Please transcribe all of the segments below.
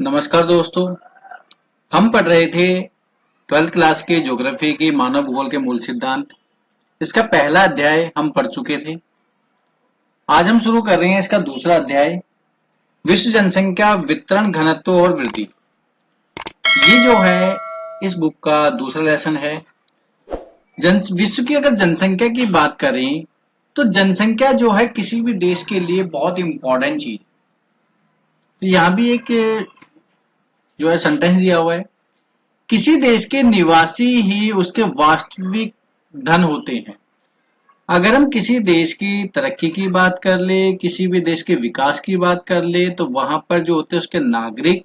नमस्कार दोस्तों। हम पढ़ रहे थे 12th क्लास के ज्योग्राफी की मानव भूगोल के मूल सिद्धांत। इसका पहला अध्याय हम पढ़ चुके थे। आज हम शुरू कर रहे हैं इसका दूसरा अध्याय, विश्व जनसंख्या वितरण घनत्व और वृद्धि। ये जो है इस बुक का दूसरा लेसन है। विश्व की अगर जनसंख्या की बात करें तो जनसंख्या जो है किसी भी देश के लिए बहुत इंपॉर्टेंट चीज। तो यहाँ भी एक जो है सेंटेंस दिया हुआ है, किसी देश के निवासी ही उसके वास्तविक धन होते हैं। अगर हम किसी देश की तरक्की की बात कर ले, किसी भी देश के विकास की बात कर ले, तो वहां पर जो होते हैं उसके नागरिक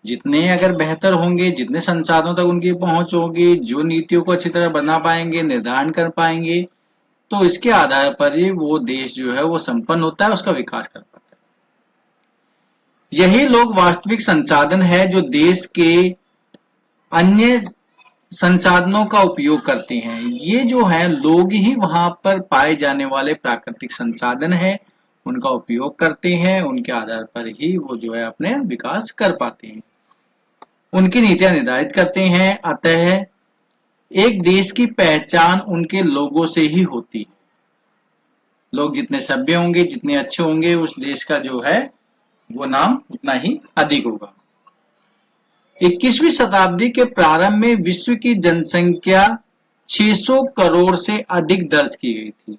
जितने अगर बेहतर होंगे, जितने संसाधनों तक उनकी पहुंच होगी, जो नीतियों को अच्छी तरह बना पाएंगे, निर्धारण कर पाएंगे, तो इसके आधार पर ही वो देश जो है वो संपन्न होता है, उसका विकास कर पाता है। यही लोग वास्तविक संसाधन है जो देश के अन्य संसाधनों का उपयोग करते हैं। ये जो है लोग ही वहां पर पाए जाने वाले प्राकृतिक संसाधन है, उनका उपयोग करते हैं, उनके आधार पर ही वो जो है अपने विकास कर पाते हैं, उनकी नीतियां निर्धारित करते हैं। अतः एक देश की पहचान उनके लोगों से ही होती है। लोग जितने सभ्य होंगे, जितने अच्छे होंगे, उस देश का जो है वो नाम उतना ही अधिक होगा। 21वीं शताब्दी के प्रारंभ में विश्व की जनसंख्या 600 करोड़ से अधिक दर्ज की गई थी।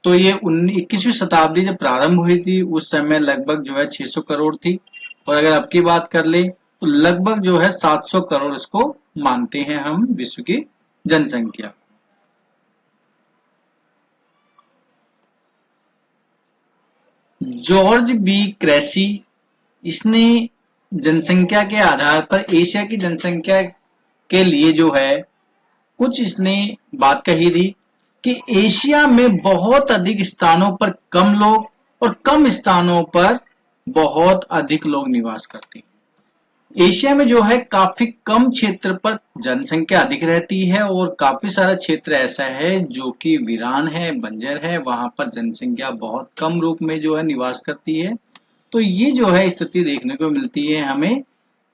तो ये 21वीं शताब्दी जब प्रारंभ हुई थी उस समय लगभग जो है 600 करोड़ थी, और अगर अब की बात कर ले तो लगभग जो है 700 करोड़ इसको मानते हैं हम विश्व की जनसंख्या। जॉर्ज बी क्रेसी, इसने जनसंख्या के आधार पर एशिया की जनसंख्या के लिए जो है कुछ इसने बात कही थी कि एशिया में बहुत अधिक स्थानों पर कम लोग और कम स्थानों पर बहुत अधिक लोग निवास करते हैं। एशिया में जो है काफी कम क्षेत्र पर जनसंख्या अधिक रहती है, और काफी सारा क्षेत्र ऐसा है जो कि वीरान है, बंजर है, वहां पर जनसंख्या बहुत कम रूप में जो है निवास करती है। तो ये जो है स्थिति देखने को मिलती है हमें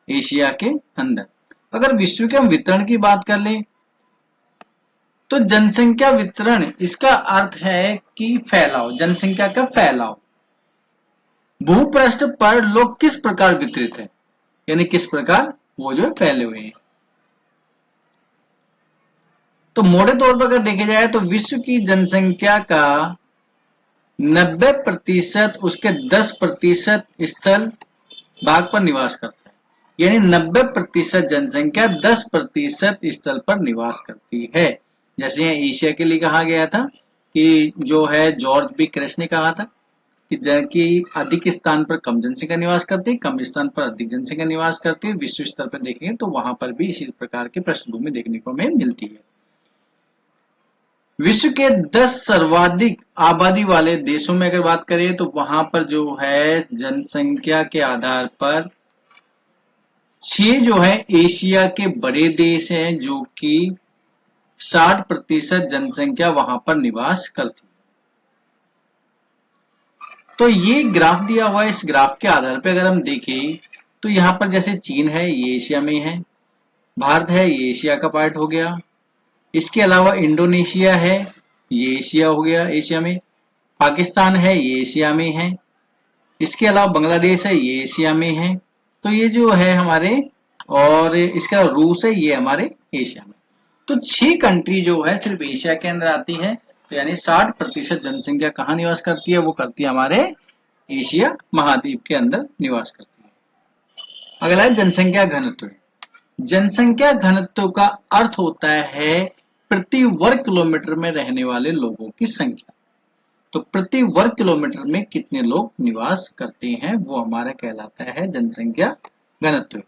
एशिया के अंदर। अगर विश्व के हम वितरण की बात कर लें तो जनसंख्या वितरण, इसका अर्थ है कि फैलाव, जनसंख्या का फैलाव। भूपृष्ठ पर लोग किस प्रकार वितरित है, यानी किस प्रकार वो जो फैले हुए हैं। तो मोटे तौर पर अगर देखे जाए तो विश्व की जनसंख्या का 90% उसके 10% स्थल भाग पर निवास करता है, यानी 90% जनसंख्या 10% स्थल पर निवास करती है। जैसे यहाँ एशिया के लिए कहा गया था कि जो है जॉर्ज बी क्रेस ने कहा था कि अधिक स्थान पर कम जनसंख्या निवास करती है, कम स्थान पर अधिक जनसंख्या निवास करती है। विश्व स्तर पर देखेंगे तो वहां पर भी इसी प्रकार की पृष्ठभूमि देखने को हमें मिलती है। विश्व के 10 सर्वाधिक आबादी वाले देशों में अगर बात करें तो वहां पर जो है जनसंख्या के आधार पर 6 जो है एशिया के बड़े देश हैं, जो कि 60% जनसंख्या वहां पर निवास करती है। तो ये ग्राफ दिया हुआ है, इस ग्राफ के आधार पर अगर हम देखें तो यहाँ पर जैसे चीन है, ये एशिया में है, भारत है, ये एशिया का पार्ट हो गया, इसके अलावा इंडोनेशिया है, ये एशिया हो गया, एशिया में, पाकिस्तान है, ये एशिया में है, इसके अलावा बांग्लादेश है, ये एशिया में है। तो ये जो है हमारे, और इसके अलावा रूस है, ये हमारे एशिया में। तो 6 कंट्री जो है सिर्फ एशिया के अंदर आती है। तो यानी 60% जनसंख्या कहाँ निवास करती है, वो करती है हमारे एशिया महाद्वीप के अंदर निवास करती है। अगला है जनसंख्या घनत्व। जनसंख्या घनत्व का अर्थ होता है प्रति वर्ग किलोमीटर में रहने वाले लोगों की संख्या। तो प्रति वर्ग किलोमीटर में कितने लोग निवास करते हैं वो हमारा कहलाता है जनसंख्या घनत्व।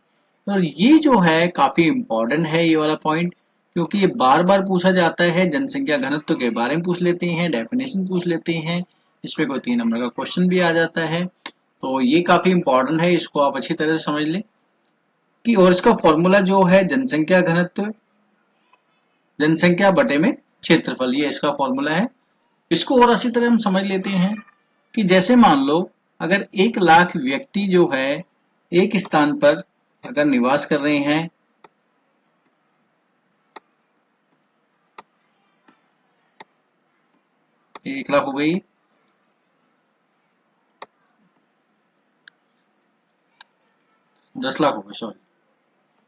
और ये जो है काफी इंपॉर्टेंट है ये वाला पॉइंट, क्योंकि ये बार बार पूछा जाता है। जनसंख्या घनत्व के बारे में पूछ लेते हैं, डेफिनेशन पूछ लेते हैं, इसमें कोई 3 नंबर का क्वेश्चन भी आ जाता है। तो ये काफी इंपॉर्टेंट है, इसको आप अच्छी तरह से समझ लें कि, और इसका फॉर्मूला जो है जनसंख्या घनत्व जनसंख्या बटे में क्षेत्रफल, ये इसका फॉर्मूला है। इसको और अच्छी तरह हम समझ लेते हैं कि जैसे मान लो अगर 1 लाख व्यक्ति जो है एक स्थान पर अगर निवास कर रहे हैं 1 लाख हो गई, दस लाख हो गई सॉरी,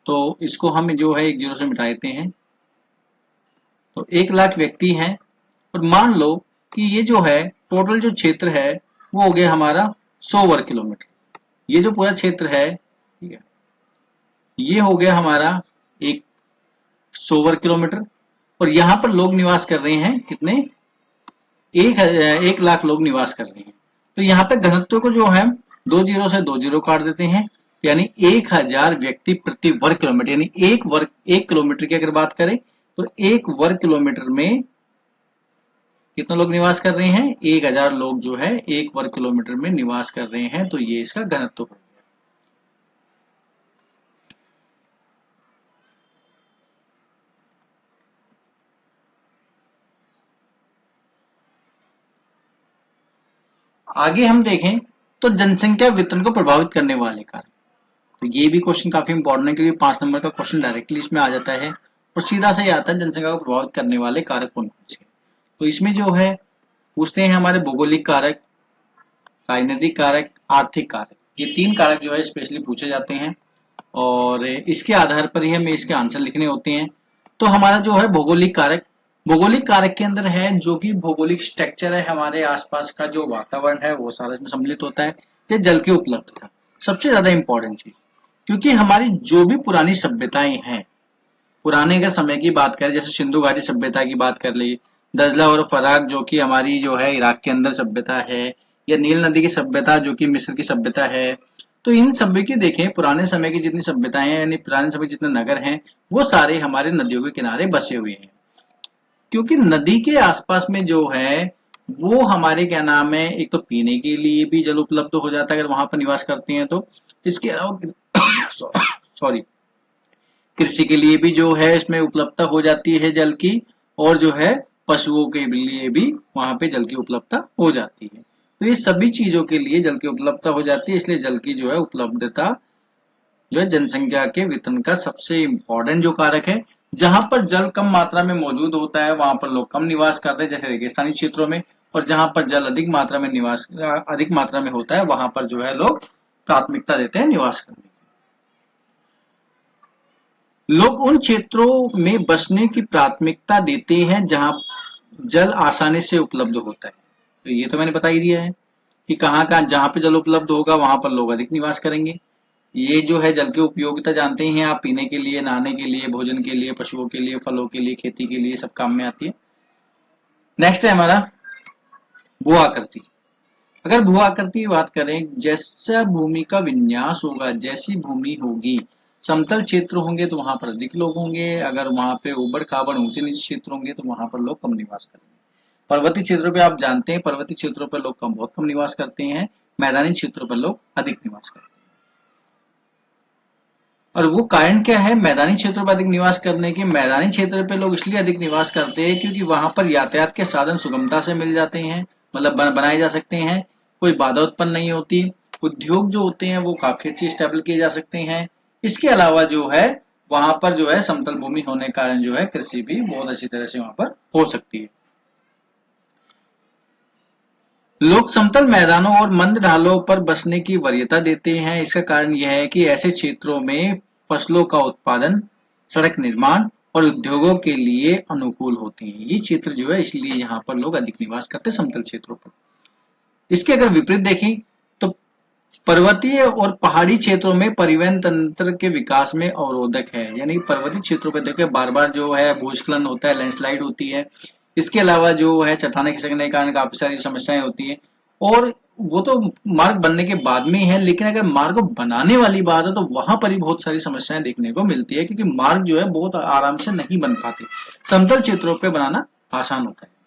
तो इसको हम जो है 1 जीरो से मिटा देते हैं। तो 1 लाख व्यक्ति हैं और मान लो कि ये जो है टोटल जो क्षेत्र है वो हो गया हमारा 100 वर्ग किलोमीटर। ये जो पूरा क्षेत्र है, ठीक है, ये हो गया हमारा एक 100 वर्ग किलोमीटर और यहाँ पर लोग निवास कर रहे हैं कितने, 1 लाख लोग निवास कर रहे हैं। तो यहाँ पे घनत्व को जो है 2 जीरो से 2 जीरो काट देते हैं, यानी 1000 व्यक्ति प्रति वर्ग किलोमीटर, यानी एक किलोमीटर की अगर बात करें तो 1 वर्ग किलोमीटर में कितने लोग निवास कर रहे हैं, 1000 लोग जो है 1 वर्ग किलोमीटर में निवास कर रहे हैं। तो ये इसका घनत्व हो गया। आगे हम देखें तो जनसंख्या वितरण को प्रभावित करने वाले कारक। तो ये भी क्वेश्चन काफी इंपॉर्टेंट है क्योंकि 5 नंबर का क्वेश्चन डायरेक्टली इसमें आ जाता है और सीधा से ही आता है जनसंख्या को प्रभावित करने वाले कारक कौन कौन से। तो इसमें जो है पूछते हैं हमारे भौगोलिक कारक, राजनीतिक कारक, आर्थिक कारक, ये 3 कारक जो है स्पेशली पूछे जाते हैं और इसके आधार पर ही हमें इसके आंसर लिखने होते हैं। तो हमारा जो है भौगोलिक कारक, भौगोलिक कारक के अंदर है जो कि भौगोलिक स्ट्रक्चर है, हमारे आसपास का जो वातावरण है वो सारा इसमें सम्मिलित होता है। ये जल की उपलब्धता सबसे ज्यादा इंपॉर्टेंट चीज, क्योंकि हमारी जो भी पुरानी सभ्यताएं हैं, पुराने के समय की बात करें जैसे सिंधु घाटी सभ्यता की बात कर ली, दजला और फराक जो कि हमारी जो है इराक के अंदर सभ्यता है, या नील नदी की सभ्यता जो कि मिस्र की सभ्यता है। तो इन सभी की देखें पुराने समय की जितनी सभ्यताएं हैं यानी पुराने समय के जितने नगर हैं वो सारे हमारे नदियों के किनारे बसे हुए हैं, क्योंकि नदी के आसपास में जो है वो हमारे क्या नाम है, एक तो पीने के लिए भी जल उपलब्ध हो जाता है अगर वहां पर निवास करते हैं तो, इसके अलावा सॉरी कृषि के लिए भी जो है इसमें उपलब्धता हो जाती है जल की, और जो है पशुओं के लिए भी वहां पे जल की उपलब्धता हो जाती है। तो ये सभी चीजों के लिए जल की उपलब्धता हो जाती है, इसलिए जल की जो है उपलब्धता जो है जनसंख्या के वितरण का सबसे इंपॉर्टेंट जो कारक है। जहां पर जल कम मात्रा में मौजूद होता है वहां पर लोग कम निवास करते हैं जैसे रेगिस्तानी क्षेत्रों में, और जहां पर जल अधिक मात्रा में होता है वहां पर जो है लोग प्राथमिकता देते हैं निवास करने। लोग उन क्षेत्रों में बसने की प्राथमिकता देते हैं जहां जल आसानी से उपलब्ध होता है। तो ये तो मैंने बता ही दिया है कि कहाँ कहाँ जहां पे जल उपलब्ध होगा वहां पर लोग अधिक निवास करेंगे। ये जो है जल की उपयोगिता जानते हैं आप, पीने के लिए, नहाने के लिए, भोजन के लिए, पशुओं के लिए, फलों के लिए, खेती के लिए सब काम में आती है। नेक्स्ट है हमारा भू आकृति। अगर भू आकृति की बात करें, जैसा भूमि का विन्यास होगा, जैसी भूमि होगी, समतल क्षेत्र होंगे तो वहां पर अधिक लोग होंगे, अगर वहां पे उबड़ खाबड़ ऊंचे नीचे क्षेत्र होंगे तो वहां पर लोग कम निवास करेंगे। पर्वतीय क्षेत्रों पे आप जानते हैं पर्वतीय क्षेत्रों पर लोग बहुत कम निवास करते हैं, मैदानी क्षेत्रों पर लोग अधिक निवास करते हैं। और वो कारण क्या है मैदानी क्षेत्रों पर अधिक निवास करने के, मैदानी क्षेत्र पे लोग इसलिए अधिक निवास करते हैं क्योंकि वहां पर यातायात के साधन सुगमता से मिल जाते हैं, मतलब बनाए जा सकते हैं, कोई बाधा उत्पन्न नहीं होती, उद्योग जो होते हैं वो काफी अच्छे स्टेबल किए जा सकते हैं। इसके अलावा जो है वहां पर जो है समतल भूमि होने के कारण जो है कृषि भी बहुत अच्छी तरह से वहां पर हो सकती है। लोग समतल मैदानों और मंद ढालों पर बसने की वरीयता देते हैं। इसका कारण यह है कि ऐसे क्षेत्रों में फसलों का उत्पादन, सड़क निर्माण और उद्योगों के लिए अनुकूल होते हैं। ये क्षेत्र जो है इसलिए यहाँ पर लोग अधिक निवास करते हैं समतल क्षेत्रों पर। इसके अगर विपरीत देखें तो पर्वतीय और पहाड़ी क्षेत्रों में परिवहन तंत्र के विकास में अवरोधक है, यानी पर्वतीय क्षेत्रों पर देखिए बार बार जो है भूस्खलन होता है, लैंडस्लाइड होती है, इसके अलावा जो है चट्टानें खिसकने के कारण काफी सारी समस्याएं होती हैं। और वो तो मार्ग बनने के बाद में है, लेकिन अगर मार्ग को बनाने वाली बात है तो वहां पर ही बहुत सारी समस्याएं देखने को मिलती है, क्योंकि मार्ग जो है बहुत आराम से नहीं बन पाते, समतल क्षेत्रों पर बनाना आसान होता है।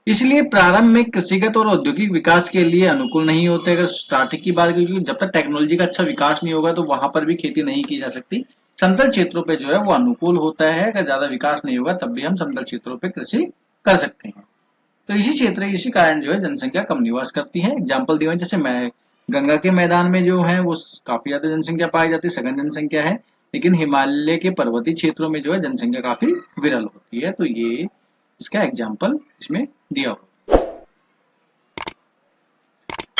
इसलिए प्रारंभ में कृषिगत और औद्योगिक विकास के लिए अनुकूल नहीं होते। अगर स्टार्टिंग की बात की, जब तक टेक्नोलॉजी का अच्छा विकास नहीं होगा तो वहां पर भी खेती नहीं की जा सकती। समतल क्षेत्रों पे जो है वो अनुकूल होता है, अगर ज्यादा विकास नहीं होगा तब भी हम समतल क्षेत्रों पे कृषि कर सकते हैं। तो इसी कारण जो है जनसंख्या कम निवास करती है। एग्जाम्पल दिए जैसे गंगा के मैदान में जो है वो काफी ज्यादा जनसंख्या पाई जाती है, सघन जनसंख्या है, लेकिन हिमालय के पर्वतीय क्षेत्रों में जो है जनसंख्या काफी विरल होती है। तो ये इसका एग्जाम्पल इसमें दिया हुआ।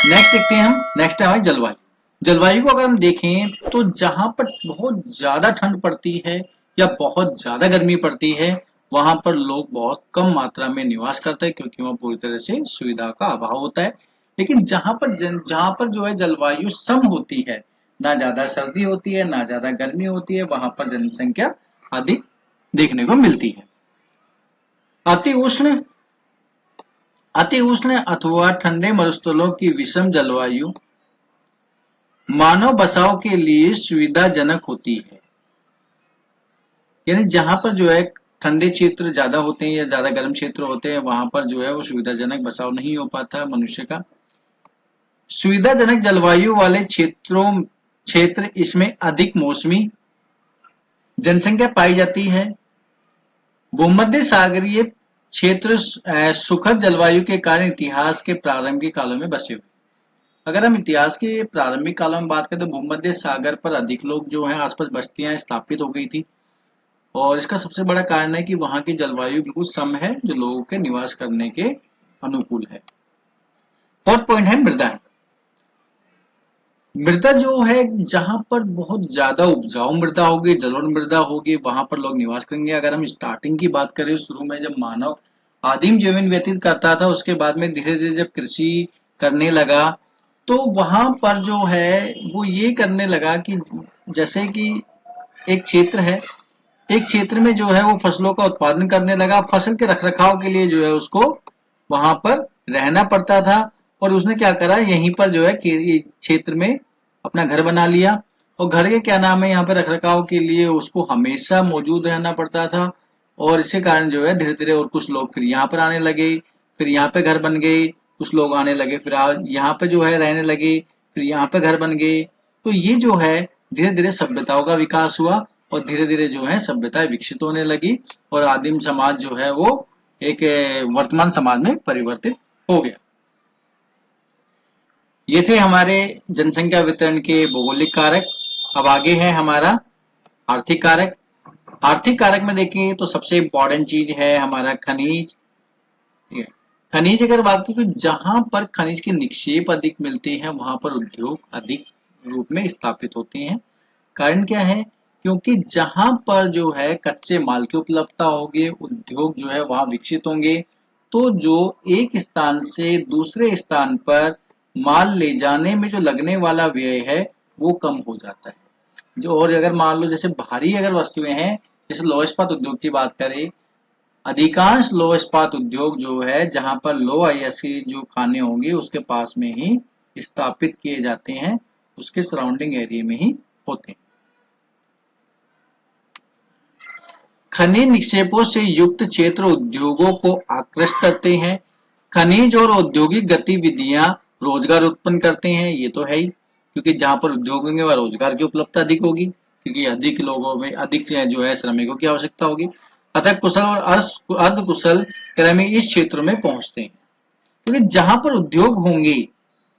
नेक्स्ट देखते हैं हम, नेक्स्ट है हमारी जलवायु। जलवायु को अगर हम देखें तो जहां पर बहुत ज्यादा ठंड पड़ती है या बहुत ज्यादा गर्मी पड़ती है, वहां पर लोग बहुत कम मात्रा में निवास करते हैं, क्योंकि वहां पूरी तरह से सुविधा का अभाव होता है। लेकिन जहां पर जो है जलवायु सम होती है, ना ज्यादा सर्दी होती है ना ज्यादा गर्मी होती है, वहां पर जनसंख्या अधिक देखने को मिलती है। अति उष्ण अति उष्ण अथवा ठंडे मरुस्थलों की विषम जलवायु मानव बसाव के लिए सुविधाजनक होती है। यानी जहां पर जो है ठंडे क्षेत्र ज्यादा होते हैं या ज्यादा गर्म क्षेत्र होते हैं, वहां पर जो है वो सुविधाजनक बसाव नहीं हो पाता है मनुष्य का। सुविधाजनक जलवायु वाले क्षेत्र इसमें अधिक मौसमी जनसंख्या पाई जाती है। भूमध्य सागरीय क्षेत्र सुखद जलवायु के कारण इतिहास के प्रारंभिक कालों में बसे हुए। अगर हम इतिहास के प्रारंभिक कालों में बात करें तो भूमध्य सागर पर अधिक लोग जो हैं आसपास बस्तियां स्थापित हो गई थी, और इसका सबसे बड़ा कारण है कि वहां की जलवायु बिल्कुल सम है, जो लोगों के निवास करने के अनुकूल है। फोर्थ पॉइंट है मृदा। मृदा जो है जहां पर बहुत ज्यादा उपजाऊ मृदा होगी, जलोढ़ मृदा होगी, वहां पर लोग निवास करेंगे। अगर हम स्टार्टिंग की बात करें, शुरू में जब मानव आदिम जीवन व्यतीत करता था, उसके बाद में धीरे धीरे जब कृषि करने लगा, तो वहां पर जो है वो ये करने लगा कि जैसे कि एक क्षेत्र है, एक क्षेत्र में जो है वो फसलों का उत्पादन करने लगा, फसल के रखरखाव के लिए जो है उसको वहां पर रहना पड़ता था, और उसने क्या करा, यहीं पर जो है क्षेत्र में अपना घर बना लिया। और घर के क्या नाम है, यहाँ पे रखरखाव के लिए उसको हमेशा मौजूद रहना पड़ता था, और इसी कारण जो है धीरे धीरे और कुछ लोग फिर यहाँ पर आने लगे, फिर यहाँ पे घर बन गए, कुछ लोग आने लगे, फिर यहाँ पे जो है रहने लगे, फिर यहाँ पे घर बन गए। तो ये जो है धीरे धीरे सभ्यताओं का विकास हुआ, और धीरे धीरे जो है सभ्यताएं विकसित होने लगी, और आदिम समाज जो है वो एक वर्तमान समाज में परिवर्तित हो गया। ये थे हमारे जनसंख्या वितरण के भौगोलिक कारक। अब आगे है हमारा आर्थिक कारक। आर्थिक कारक में देखें तो सबसे इंपॉर्टेंट चीज है हमारा खनिज। खनिज अगर बात की तो जहां पर खनिज के निक्षेप अधिक मिलते हैं, वहां पर उद्योग अधिक रूप में स्थापित होते हैं। कारण क्या है, क्योंकि जहां पर जो है कच्चे माल की उपलब्धता होगी, उद्योग जो है वहां विकसित होंगे, तो जो एक स्थान से दूसरे स्थान पर माल ले जाने में जो लगने वाला व्यय है वो कम हो जाता है। जो और अगर मान लो जैसे भारी अगर वस्तुएं हैं, जैसे लौह इस्पात उद्योग की बात करें, अधिकांश लौह इस्पात उद्योग जो है जहां पर लो अयस्की जो खाने होंगे उसके पास में ही स्थापित किए जाते हैं, उसके सराउंडिंग एरिया में ही होते हैं। खनिज निक्षेपों से युक्त क्षेत्र उद्योगों को आकृष्ट करते हैं। खनिज और औद्योगिक गतिविधियां रोजगार उत्पन्न करते हैं, ये तो है ही, क्योंकि जहां पर उद्योग होंगे वहां रोजगार की उपलब्धता अधिक होगी, क्योंकि अधिक लोगों में अधिक जो है श्रमिकों की आवश्यकता होगी। अतः कुशल और अर्ध कुशल कर्मी इस क्षेत्र में पहुंचते हैं, क्योंकि जहां पर उद्योग होंगे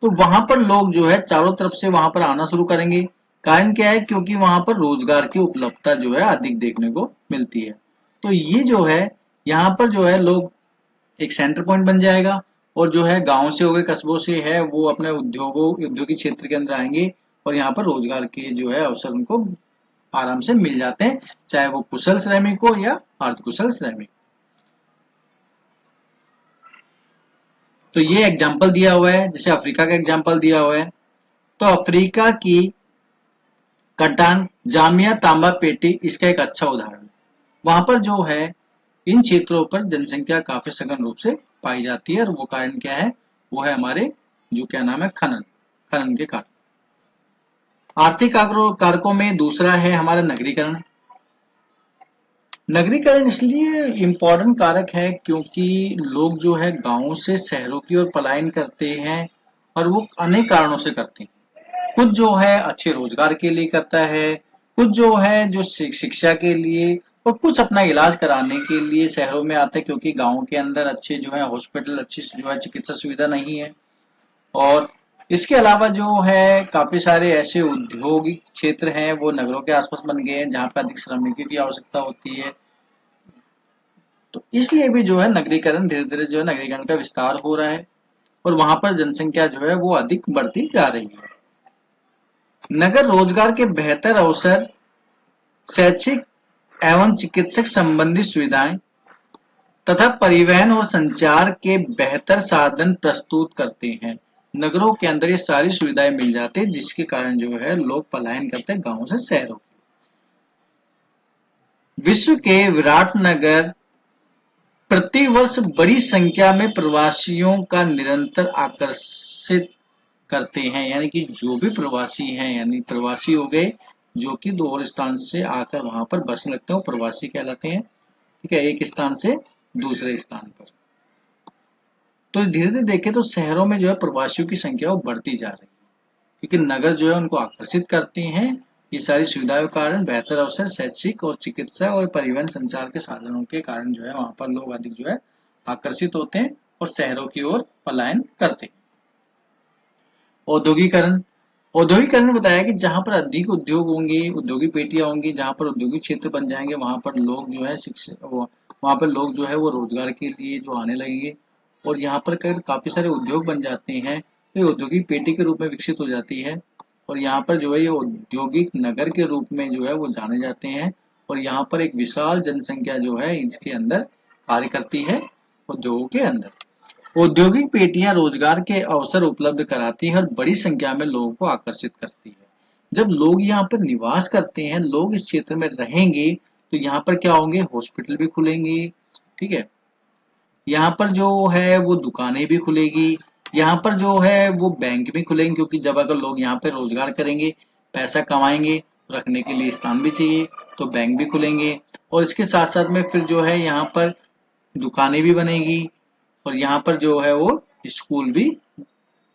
तो वहां पर लोग जो है चारों तरफ से वहां पर आना शुरू करेंगे। कारण क्या है, क्योंकि वहां पर रोजगार की उपलब्धता जो है अधिक देखने को मिलती है। तो ये जो है यहाँ पर जो है लोग एक सेंटर पॉइंट बन जाएगा, और जो है गांव से हो गए कस्बों से है वो अपने औद्योगिक क्षेत्र के अंदर आएंगे, और यहाँ पर रोजगार के जो है अवसर उनको आराम से मिल जाते हैं, चाहे वो कुशल श्रमिक हो या अर्धकुशल श्रमिक। तो ये एग्जाम्पल दिया हुआ है, जैसे अफ्रीका का एग्जाम्पल दिया हुआ है। तो अफ्रीका की कटान जामिया तांबा पेटी इसका एक अच्छा उदाहरण है। वहां पर जो है इन क्षेत्रों पर जनसंख्या काफी सघन रूप से पाई जाती है, और वो कारण क्या है, वो है हमारे जो क्या नाम है खनन के कारण। आर्थिक कारकों में दूसरा है हमारा नगरीकरण। नगरीकरण इसलिए इम्पोर्टेंट कारक है क्योंकि लोग जो है गांवों से शहरों की ओर पलायन करते हैं, और वो अनेक कारणों से करते हैं। कुछ जो है अच्छे रोजगार के लिए करता है, कुछ जो है जो शिक्षा के लिए, और कुछ अपना इलाज कराने के लिए शहरों में आते हैं, क्योंकि गांव के अंदर अच्छे जो है हॉस्पिटल, अच्छी जो है चिकित्सा सुविधा नहीं है। और इसके अलावा जो है काफी सारे ऐसे औद्योगिक क्षेत्र हैं वो नगरों के आसपास बन गए हैं जहाँ पर अधिक श्रमिकों की आवश्यकता होती है। तो इसलिए भी जो है नगरीकरण धीरे धीरे जो है नगरीकरण का विस्तार हो रहा है और वहां पर जनसंख्या जो है वो अधिक बढ़ती जा रही है। नगर रोजगार के बेहतर अवसर, शैक्षिक एवं चिकित्सक संबंधी सुविधाएं तथा परिवहन और संचार के बेहतर साधन प्रस्तुत करते हैं। नगरों के अंदर ये सारी सुविधाएं मिल जाती है जिसके कारण जो है लोग पलायन करते हैं गांवों से शहरों। विश्व के विराट नगर प्रतिवर्ष बड़ी संख्या में प्रवासियों का निरंतर आकर्षित करते हैं। यानी कि जो भी प्रवासी हैं, यानी प्रवासी हो गए जो कि दूर स्थान से आकर वहां पर बसने लगते हैं, वो प्रवासी कहलाते हैं। ठीक है, एक स्थान से दूसरे स्थान पर। तो धीरे धीरे देखें तो शहरों में जो है प्रवासियों की संख्या वो बढ़ती जा रही है क्योंकि नगर जो है उनको आकर्षित करते हैं। ये सारी सुविधाओं के कारण बेहतर अवसर, शैक्षिक और चिकित्सा और परिवहन संचार के साधनों के कारण जो है वहां पर लोग अधिक जो है आकर्षित होते हैं और शहरों की ओर पलायन करते हैं। औद्योगिकरण, औद्योगिकरण ने बताया कि जहां पर अधिक उद्योग होंगे, औद्योगिक पेटियां होंगी, जहां पर औद्योगिक क्षेत्र बन जाएंगे वहां पर लोग जो है शिक्षित, वहां पर लोग जो है वो रोजगार के लिए जो आने लगेंगे और यहाँ पर अगर काफी सारे उद्योग बन जाते हैं तो ये औद्योगिक पेटी के रूप में विकसित हो जाती है और यहाँ पर जो है ये औद्योगिक नगर के रूप में जो है वो जाने जाते हैं और यहाँ पर एक विशाल जनसंख्या जो है इसके अंदर कार्य करती है उद्योगों के अंदर। औद्योगिक पेटियां रोजगार के अवसर उपलब्ध कराती है और बड़ी संख्या में लोगों को आकर्षित करती है। जब लोग यहाँ पर निवास करते हैं, लोग इस क्षेत्र में रहेंगे तो यहाँ पर क्या होंगे, हॉस्पिटल भी खुलेंगे। ठीक है, यहाँ पर जो है वो दुकानें भी खुलेगी, यहाँ पर जो है वो बैंक भी खुलेंगे क्योंकि जब अगर लोग यहाँ पे रोजगार करेंगे, पैसा कमाएंगे, रखने के लिए स्थान भी चाहिए तो बैंक भी खुलेंगे और इसके साथ साथ में फिर जो है यहाँ पर दुकानें भी बनेगी और यहाँ पर जो है वो स्कूल भी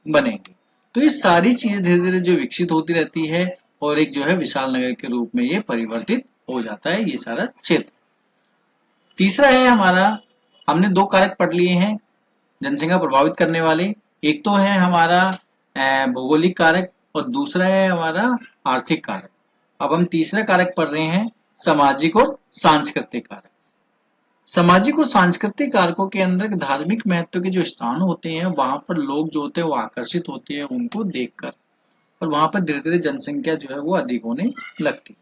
बनेंगे। तो ये सारी चीजें धीरे धीरे जो विकसित होती रहती है और एक जो है विशाल नगर के रूप में ये परिवर्तित हो जाता है ये सारा क्षेत्र। तीसरा है हमारा, हमने दो कारक पढ़ लिए हैं जनसंख्या प्रभावित करने वाले। एक तो है हमारा भौगोलिक कारक और दूसरा है हमारा आर्थिक कारक। अब हम तीसरा कारक पढ़ रहे हैं सामाजिक और सांस्कृतिक कारक। सामाजिक और सांस्कृतिक कारकों के अंदर धार्मिक महत्व के जो स्थान होते हैं वहां पर लोग जो होते हैं वो आकर्षित होते हैं उनको देखकर और वहां पर धीरे धीरे जनसंख्या जो है वो अधिक होने लगती है।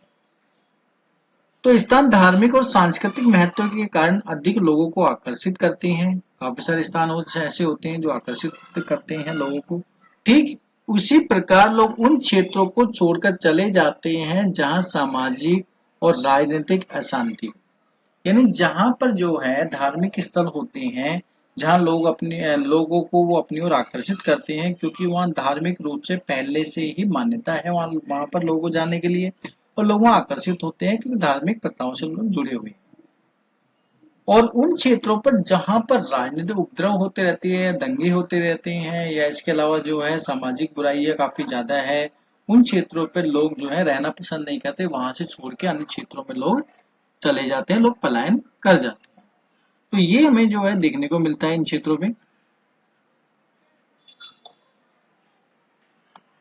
तो स्थान धार्मिक और सांस्कृतिक महत्व के कारण अधिक लोगों को आकर्षित करते हैं। काफी सारे स्थान ऐसे होते हैं जो आकर्षित करते हैं लोगों को। ठीक उसी प्रकार लोग उन क्षेत्रों को छोड़कर चले जाते हैं जहां सामाजिक और राजनीतिक अशांति, यानी जहां पर जो है धार्मिक स्थल होते हैं, जहां लोग अपने लोगों को वो अपनी ओर आकर्षित करते हैं क्योंकि वहां धार्मिक रूप से पहले से ही मान्यता है वहां पर लोगों को जाने के लिए और लोग वहां आकर्षित होते हैं क्योंकि धार्मिक प्रथाओं से लोग जुड़े हुए हैं। और उन क्षेत्रों पर जहां पर राजनीतिक उपद्रव होते रहते हैं, दंगे होते रहते हैं या इसके अलावा जो है सामाजिक बुराइयां काफी ज्यादा है, उन क्षेत्रों पर लोग जो है रहना पसंद नहीं करते, वहां से छोड़ के अन्य क्षेत्रों में लोग चले जाते हैं, लोग पलायन कर जाते हैं। तो ये हमें जो है देखने को मिलता है इन क्षेत्रों में।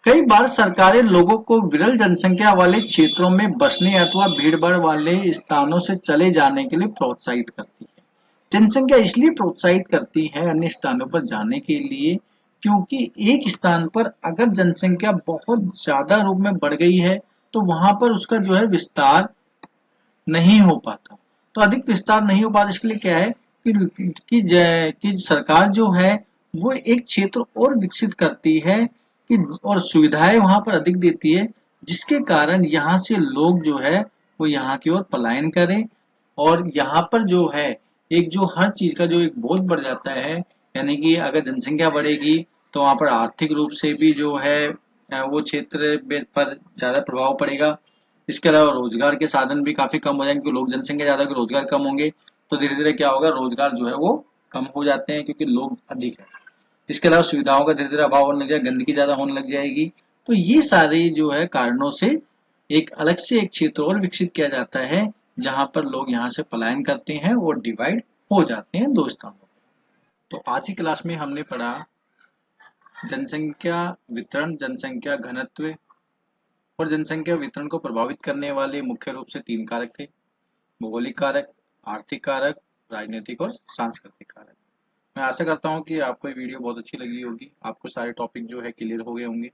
कई बार सरकारें लोगों को विरल जनसंख्या वाले क्षेत्रों में बसने अथवा भीड़भाड़ वाले स्थानों से चले जाने के लिए प्रोत्साहित करती है। जनसंख्या इसलिए प्रोत्साहित करती है अन्य स्थानों पर जाने के लिए क्योंकि एक स्थान पर अगर जनसंख्या बहुत ज्यादा रूप में बढ़ गई है तो वहां पर उसका जो है विस्तार नहीं हो पाता। तो अधिक विस्तार नहीं हो पाता, इसके लिए क्या है कि सरकार जो है वो एक क्षेत्र और विकसित करती है कि और सुविधाएं वहां पर अधिक देती है जिसके कारण यहाँ से लोग जो है वो यहाँ की ओर पलायन करें और यहाँ पर जो है एक जो हर चीज का जो एक बोझ बढ़ जाता है, यानी कि अगर जनसंख्या बढ़ेगी तो वहां पर आर्थिक रूप से भी जो है वो क्षेत्र पर ज्यादा प्रभाव पड़ेगा। इसके अलावा रोजगार के साधन भी काफी कम हो जाएंगे क्योंकि लोग जनसंख्या ज्यादा होगी, रोजगार कम होंगे तो धीरे धीरे क्या होगा, रोजगार जो है वो कम हो जाते हैं क्योंकि लोग अधिक है। इसके अलावा सुविधाओं का धीरे धीरे अभाव होने लग जाएगा, गंदगी ज्यादा होने लग जाएगी। तो ये सारे जो है कारणों से एक अलग से एक क्षेत्र और विकसित किया जाता है जहां पर लोग यहाँ से पलायन करते हैं और डिवाइड हो जाते हैं दो स्थानों। तो आज की क्लास में हमने पढ़ा जनसंख्या वितरण, जनसंख्या घनत्व और जनसंख्या वितरण को प्रभावित करने वाले मुख्य रूप से 3 कारक थे: भौगोलिक कारक, आर्थिक कारक, राजनीतिक और सांस्कृतिक कारक। मैं आशा करता हूँ कि आपको ये वीडियो बहुत अच्छी लगी होगी, आपको सारे टॉपिक जो है क्लियर हो गए होंगे।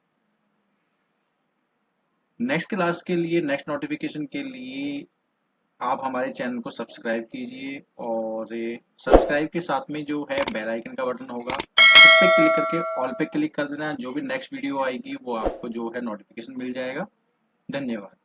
नेक्स्ट क्लास के लिए, नेक्स्ट नोटिफिकेशन के लिए आप हमारे चैनल को सब्सक्राइब कीजिए और सब्सक्राइब के साथ में जो है बेल आइकन का बटन होगा, उस पर क्लिक करके ऑल पे क्लिक कर देना। जो भी नेक्स्ट वीडियो आएगी वो आपको जो है नोटिफिकेशन मिल जाएगा। धन्यवाद।